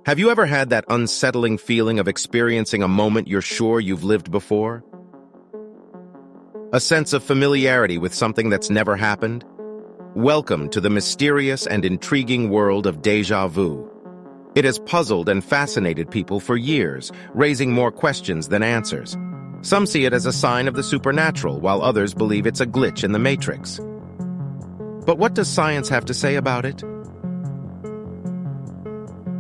Have you ever had that unsettling feeling of experiencing a moment you're sure you've lived before? A sense of familiarity with something that's never happened? Welcome to the mysterious and intriguing world of déjà vu. It has puzzled and fascinated people for years, raising more questions than answers. Some see it as a sign of the supernatural, while others believe it's a glitch in the Matrix. But what does science have to say about it?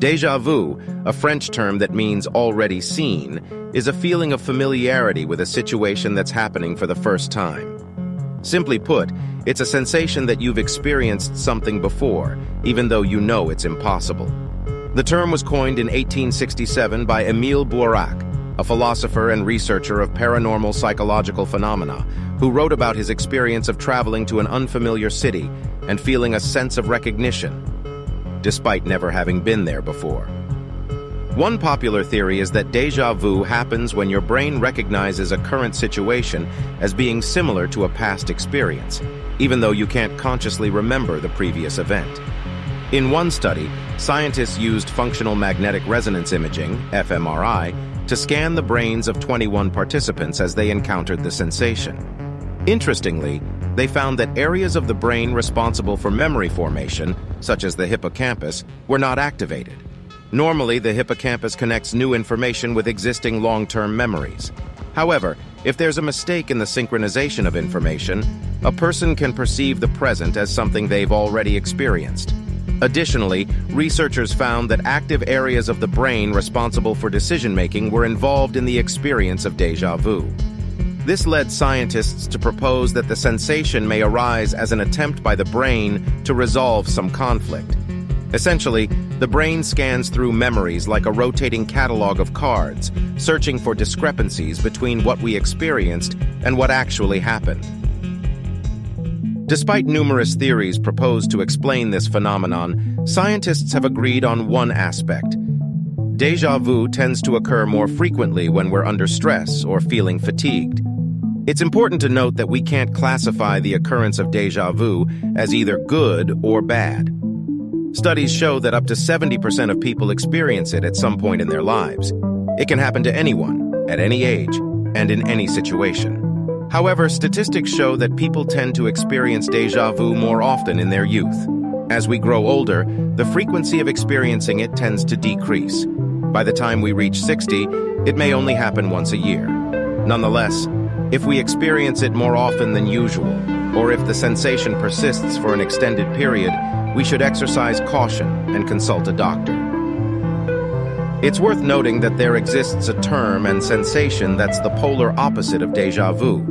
Déjà vu, a French term that means already seen, is a feeling of familiarity with a situation that's happening for the first time. Simply put, it's a sensation that you've experienced something before, even though you know it's impossible. The term was coined in 1867 by Émile Bourac, a philosopher and researcher of paranormal psychological phenomena, who wrote about his experience of traveling to an unfamiliar city and feeling a sense of recognition, despite never having been there before. One popular theory is that déjà vu happens when your brain recognizes a current situation as being similar to a past experience, even though you can't consciously remember the previous event. In one study, scientists used functional magnetic resonance imaging, fMRI, to scan the brains of 21 participants as they encountered the sensation. Interestingly, they found that areas of the brain responsible for memory formation, such as the hippocampus, were not activated. Normally, the hippocampus connects new information with existing long-term memories. However, if there's a mistake in the synchronization of information, a person can perceive the present as something they've already experienced. Additionally, researchers found that active areas of the brain responsible for decision-making were involved in the experience of déjà vu. This led scientists to propose that the sensation may arise as an attempt by the brain to resolve some conflict. Essentially, the brain scans through memories like a rotating catalog of cards, searching for discrepancies between what we experienced and what actually happened. Despite numerous theories proposed to explain this phenomenon, scientists have agreed on one aspect. Déjà vu tends to occur more frequently when we're under stress or feeling fatigued. It's important to note that we can't classify the occurrence of déjà vu as either good or bad. Studies show that up to 70% of people experience it at some point in their lives. It can happen to anyone, at any age, and in any situation. However, statistics show that people tend to experience déjà vu more often in their youth. As we grow older, the frequency of experiencing it tends to decrease. By the time we reach 60, it may only happen once a year. Nonetheless, if we experience it more often than usual, or if the sensation persists for an extended period, we should exercise caution and consult a doctor. It's worth noting that there exists a term and sensation that's the polar opposite of déjà vu,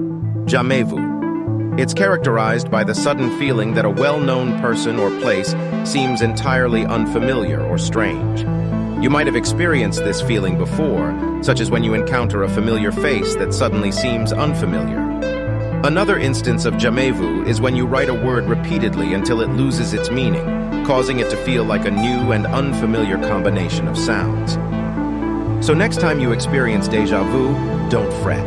jamais vu. It's characterized by the sudden feeling that a well-known person or place seems entirely unfamiliar or strange. You might have experienced this feeling before, such as when you encounter a familiar face that suddenly seems unfamiliar. Another instance of jamais vu is when you write a word repeatedly until it loses its meaning, causing it to feel like a new and unfamiliar combination of sounds. So next time you experience déjà vu, don't fret.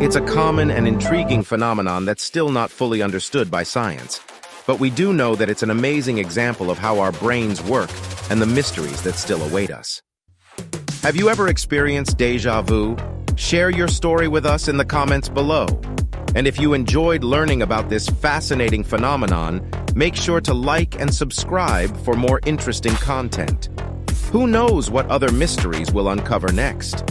It's a common and intriguing phenomenon that's still not fully understood by science. But we do know that it's an amazing example of how our brains work and the mysteries that still await us. Have you ever experienced déjà vu? Share your story with us in the comments below. And if you enjoyed learning about this fascinating phenomenon, make sure to like and subscribe for more interesting content. Who knows what other mysteries we'll uncover next?